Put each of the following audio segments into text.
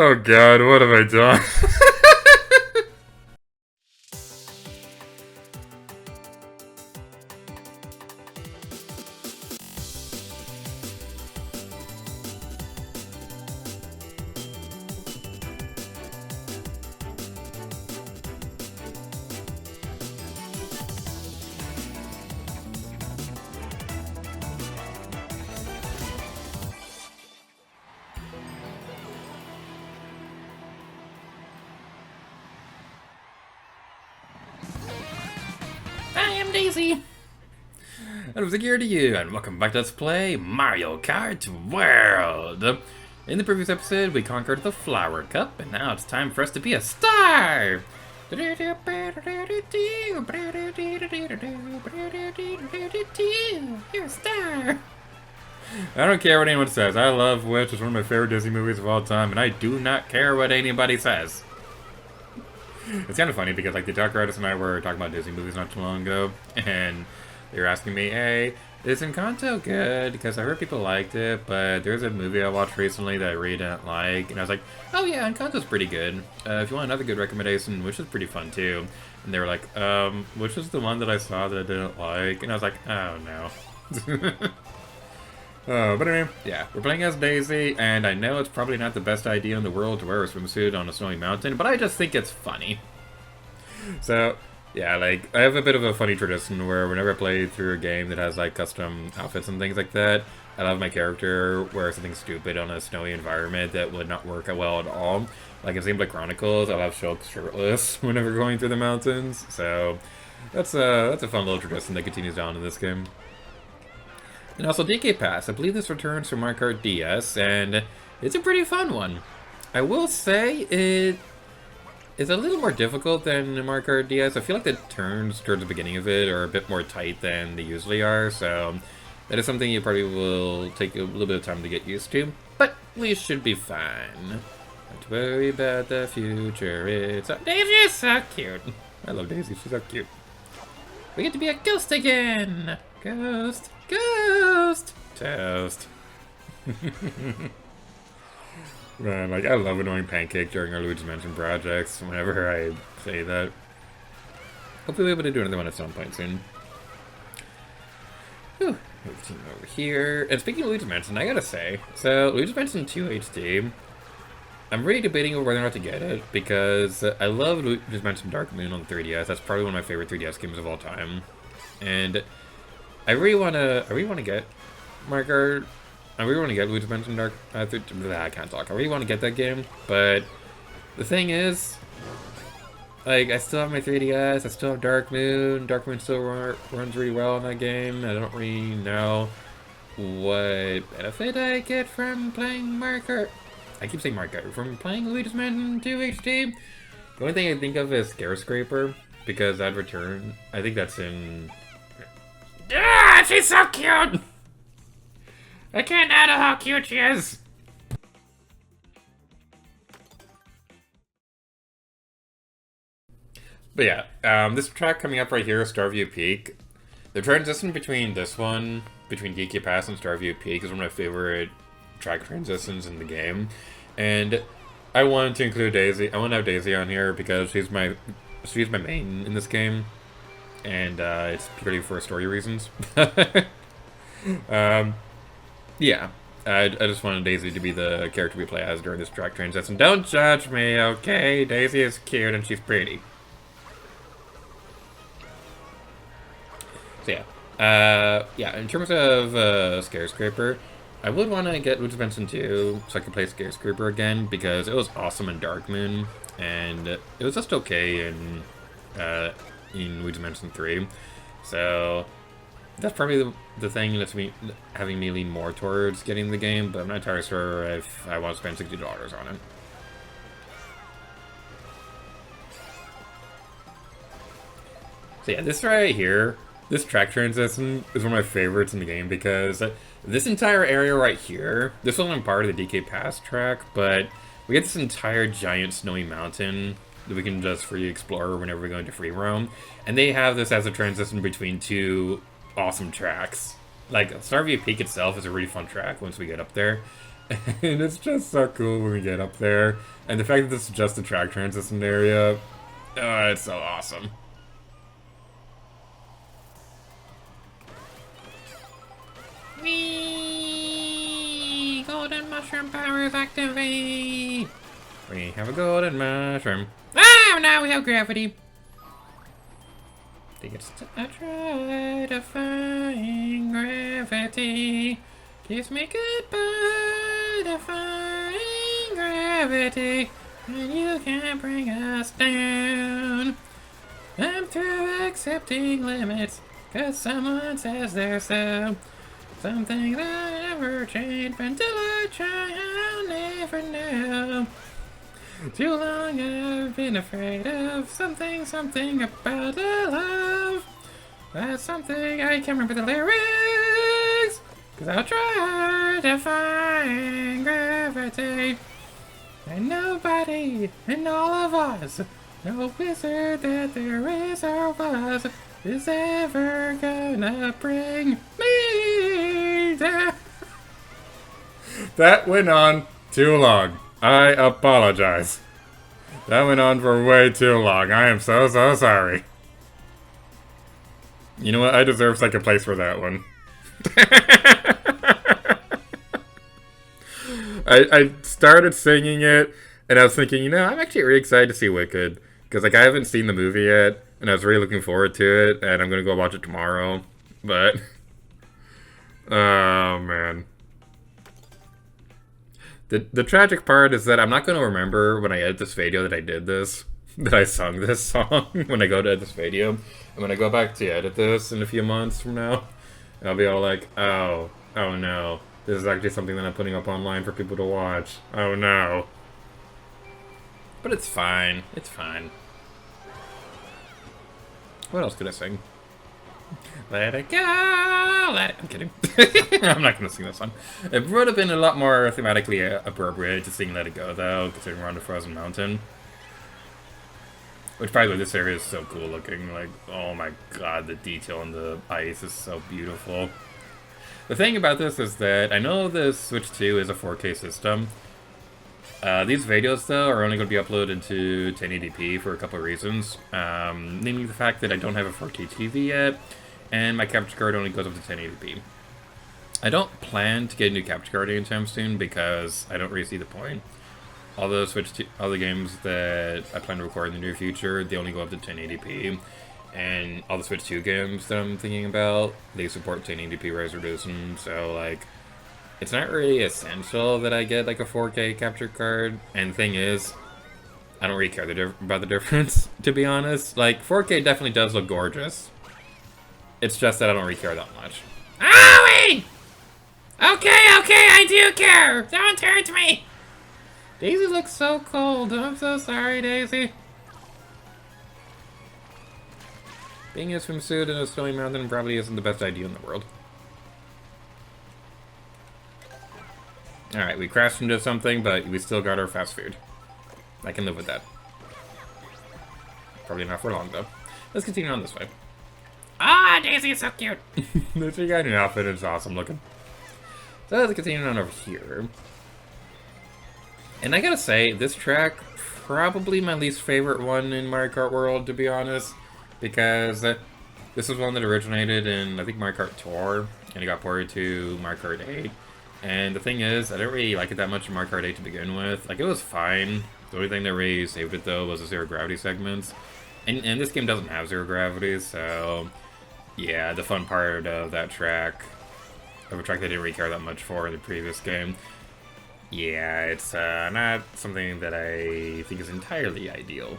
Oh god, what have I done? I am Daisy! And I'm here to you, and welcome back to Let's Play Mario Kart World! In the previous episode, we conquered the Flower Cup, and now it's time for us to be a star! You're a star! I don't care what anyone says. I love Witch. It's one of my favorite Disney movies of all time, and I do not care what anybody says. It's kind of funny because, like, the Dark Artist and I were talking about Disney movies not too long ago, and they were asking me, hey, is Encanto good? Because I heard people liked it, but there's a movie I watched recently that I really didn't like, and I was like, oh yeah, Encanto's pretty good. If you want another good recommendation, which is pretty fun too. And they were like, which is the one that I saw that I didn't like? And I was like, oh no. But anyway, yeah, we're playing as Daisy, and I know it's probably not the best idea in the world to wear a swimsuit on a snowy mountain, but I just think it's funny. So, yeah, like, I have a bit of a funny tradition where whenever I play through a game that has, like, custom outfits and things like that, I love my character wear something stupid on a snowy environment that would not work well at all. Like in Zelda Chronicles, I love Shulk shirtless whenever going through the mountains, so that's a fun little tradition that continues on in this game. And also DK Pass, I believe this returns from Mario Kart DS, and it's a pretty fun one. I will say it is a little more difficult than Mario Kart DS. I feel like the turns towards the beginning of it are a bit more tight than they usually are, so that is something you probably will take a little bit of time to get used to, but we should be fine. Don't worry about the future, it's... Daisy is so cute! I love Daisy, she's so cute. We get to be a ghost again! Ghost! Ghost! Toast. Man, like, I love annoying Pancake during our Luigi's Mansion projects whenever I say that. Hopefully we'll be able to do another one at some point soon. Whew. Team over here. And speaking of Luigi's Mansion, I gotta say, so Luigi's Mansion 2 HD, I'm really debating over whether or not to get it, because I love Luigi's Mansion Dark Moon on the 3DS. That's probably one of my favorite 3DS games of all time. And I really wanna get Mario Kart. I really want to get Luigi's Mansion Dark. I can't talk. I really want to get that game, but the thing is, like, I still have my 3DS. I still have Dark Moon. Dark Moon still runs really well in that game. I don't really know what benefit I get from playing Mario Kart. I keep saying Mario Kart from playing Luigi's Mansion 2 HD. The only thing I think of is Scraper because that return. I think that's in. Ah, she's so cute. I can't handle how cute she is! But yeah, this track coming up right here is Starview Peak. The transition between this one, between DK Pass and Starview Peak, is one of my favorite track transitions in the game. And I wanted to include Daisy. I want to have Daisy on here because she's my main in this game. And it's purely for story reasons. Yeah, I just wanted Daisy to be the character we play as during this track transition. Don't judge me, okay? Daisy is cute and she's pretty. So yeah, in terms of Scraper, I would want to get Luigi's Mansion 2 so I can play Scraper again because it was awesome in Dark Moon and it was just okay in Luigi's Mansion 3. So that's probably the thing that's having me lean more towards getting the game, but I'm not entirely sure if I want to spend $60 on it. So yeah, this right here, this track transition is one of my favorites in the game because this entire area right here, this wasn't part of the DK Pass track, but we get this entire giant snowy mountain that we can just free explore whenever we go into free roam, and they have this as a transition between two awesome tracks. Like, Starview Peak itself is a really fun track once we get up there. And it's just so cool when we get up there. And the fact that this is just a track transition area, it's so awesome. Whee! Golden mushroom powers activate! We have a golden mushroom. Ah, now we have gravity. I think it's... I try to find gravity. Kiss me goodbye, defying gravity. And you can't bring us down. I'm through accepting limits, 'cause someone says they're so. Something that never changed until I try, I'll never know. Too long I've been afraid of something about love. That's something I can't remember the lyrics, 'cause I'll try to find gravity. And nobody in all of us, no wizard that there is or was, is ever gonna bring me down. That went on too long. I apologize. That went on for way too long. I am so sorry. You know what? I deserve second place for that one. I started singing it, and I was thinking, you know, I'm actually really excited to see Wicked. Because, like, I haven't seen the movie yet, and I was really looking forward to it, and I'm going to go watch it tomorrow. But, oh, man. The tragic part is that I'm not going to remember when I edit this video that I did this, that I sung this song when I go to edit this video. And when I go back to edit this in a few months from now, I'll be all like, oh no. This is actually something that I'm putting up online for people to watch. Oh no. But it's fine. It's fine. What else could I sing? Let it go! Let it... I'm kidding. I'm not going to sing this song. It would have been a lot more thematically appropriate to sing Let It Go, though, considering we're on the frozen mountain. Which, by the way, this area is so cool looking. Like, oh my god, the detail in the ice is so beautiful. The thing about this is that I know the Switch 2 is a 4K system. These videos, though, are only going to be uploaded to 1080p for a couple of reasons. Namely the fact that I don't have a 4K TV yet, and my capture card only goes up to 1080p. I don't plan to get a new capture card anytime soon because I don't really see the point. All the games that I plan to record in the near future, they only go up to 1080p. And all the Switch 2 games that I'm thinking about, they support 1080p resolution, so, like, it's not really essential that I get, like, a 4K capture card. And the thing is, I don't really care about the difference, to be honest. Like, 4K definitely does look gorgeous. It's just that I don't really care that much. Owie! Okay, I do care! Don't hurt me! Daisy looks so cold. I'm so sorry, Daisy. Being in a swimsuit in a snowy mountain probably isn't the best idea in the world. Alright, we crashed into something, but we still got our fast food. I can live with that. Probably not for long, though. Let's continue on this way. Ah, Daisy is so cute. She got an outfit, it's awesome looking. So let's continue on over here. And I gotta say, this track, probably my least favorite one in Mario Kart World, to be honest. Because this was one that originated in, I think, Mario Kart Tour, and it got ported to Mario Kart 8. And the thing is, I didn't really like it that much in Mario Kart 8 to begin with. Like, it was fine. The only thing that really saved it, though, was the zero gravity segments. And this game doesn't have zero gravity, so yeah, the fun part of that track, of a track that I didn't really care that much for in the previous game, yeah, it's not something that I think is entirely ideal.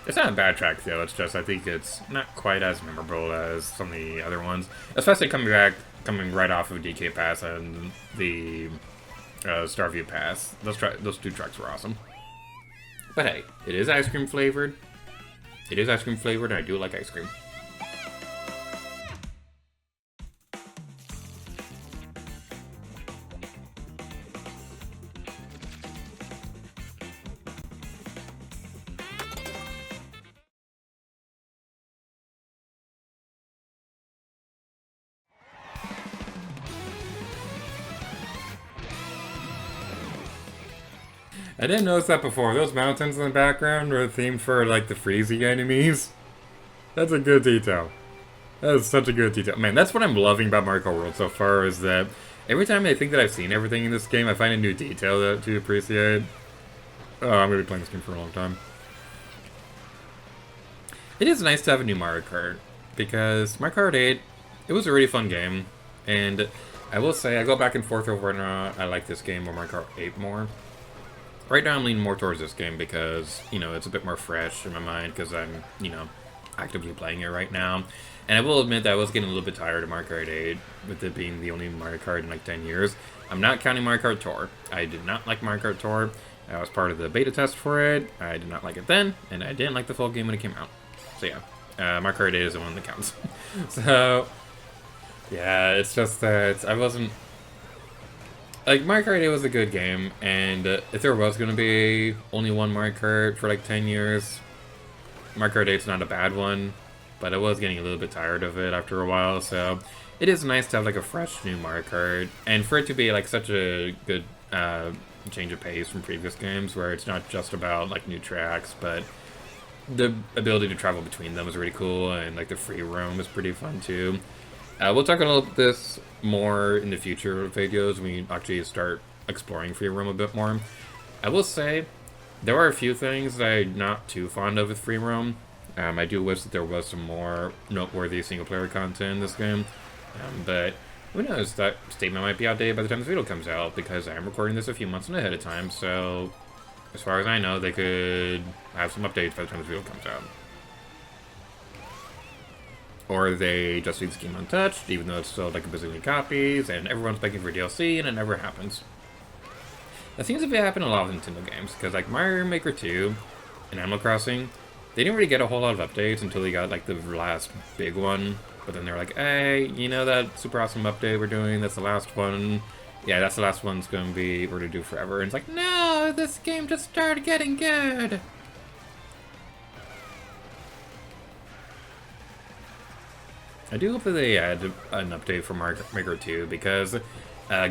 It's not a bad track, though. It's just, I think it's not quite as memorable as some of the other ones. Especially coming right off of DK Pass and the Starview Pass. Those two tracks were awesome. But hey, it is ice cream flavored. It is ice cream flavored, and I do like ice cream. I didn't notice that before. Those mountains in the background were themed for, like, the freezy enemies. That's a good detail. That is such a good detail. Man, that's what I'm loving about Mario Kart World so far, is that every time I think that I've seen everything in this game, I find a new detail to appreciate. Oh, I'm going to be playing this game for a long time. It is nice to have a new Mario Kart, because Mario Kart 8, it was a really fun game, and I will say, I go back and forth over whether or not I like this game or Mario Kart 8 more. Right now I'm leaning more towards this game because, you know, it's a bit more fresh in my mind because I'm, you know, actively playing it right now. And I will admit that I was getting a little bit tired of Mario Kart 8, with it being the only Mario Kart in like 10 years. I'm not counting Mario Kart Tour. I did not like Mario Kart Tour. I was part of the beta test for it. I did not like it then, and I didn't like the full game when it came out. So yeah, Mario Kart 8 is the one that counts. So, yeah, it's just that I wasn't... Like, Mario Kart 8 was a good game, and if there was going to be only one Mario Kart for like 10 years, Mario Kart 8's not a bad one, but I was getting a little bit tired of it after a while, so it is nice to have like a fresh new Mario Kart, and for it to be like such a good change of pace from previous games, where it's not just about like new tracks, but the ability to travel between them is really cool, and like the free roam is pretty fun too. We'll talk about this more in the future videos when we actually start exploring free roam a bit more. I will say, there are a few things that I'm not too fond of with free roam. I do wish that there was some more noteworthy single-player content in this game. But who knows, that statement might be outdated by the time this video comes out, because I am recording this a few months ahead of time, so as far as I know, they could have some updates by the time this video comes out. Or they just leave the game untouched, even though it's still like a bazillion copies, and everyone's begging for DLC, and it never happens. That seems to be happening a lot with Nintendo games, because like Mario Maker 2 and Animal Crossing, they didn't really get a whole lot of updates until they got like the last big one. But then they're like, hey, you know that super awesome update we're doing, that's the last one. Yeah, that's the last one, it's going to be, we're going to do forever. And it's like, no, this game just started getting good. I do hope that they add an update for Mario Maker 2, because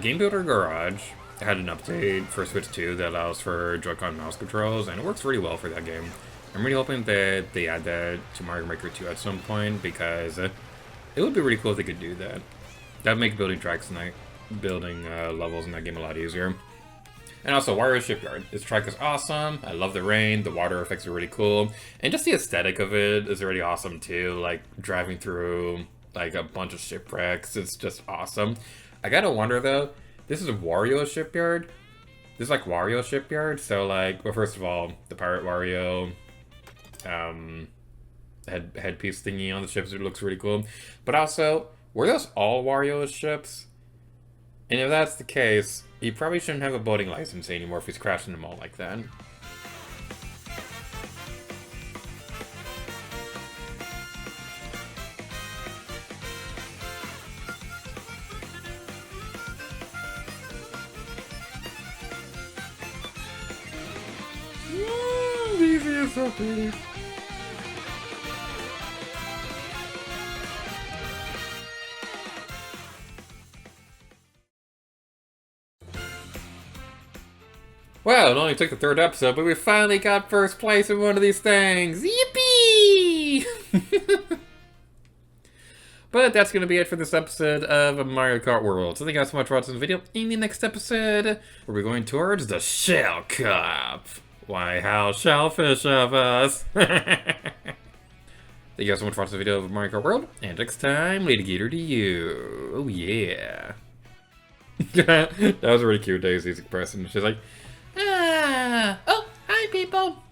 Game Builder Garage had an update for Switch 2 that allows for Joy-Con mouse controls, and it works really well for that game. I'm really hoping that they add that to Mario Maker 2 at some point, because it would be really cool if they could do that. That would make building tracks and building levels in that game a lot easier. And also, Wario Shipyard. This track is awesome. I love the rain. The water effects are really cool. And just the aesthetic of it is really awesome, too. Like, driving through, like, a bunch of shipwrecks. It's just awesome. I gotta wonder, though, this is Wario Shipyard? This is, like, Wario Shipyard? So, like, well, first of all, the Pirate Wario headpiece thingy on the ships, it looks really cool. But also, were those all Wario's ships? And if that's the case, he probably shouldn't have a boating license anymore if he's crashing them all like that. These are so pretty. Well, it only took the third episode, but we finally got first place in one of these things! Yippee! But that's going to be it for this episode of Mario Kart World. So thank you guys so much for watching the video. In the next episode, we're going towards the Shell Cup. Why, how shellfish of us! Thank you guys so much for watching the video of Mario Kart World. And next time, Lady Gator to you. Oh yeah. That was a really cute Daisy's expression. She's like, Oh, hi people.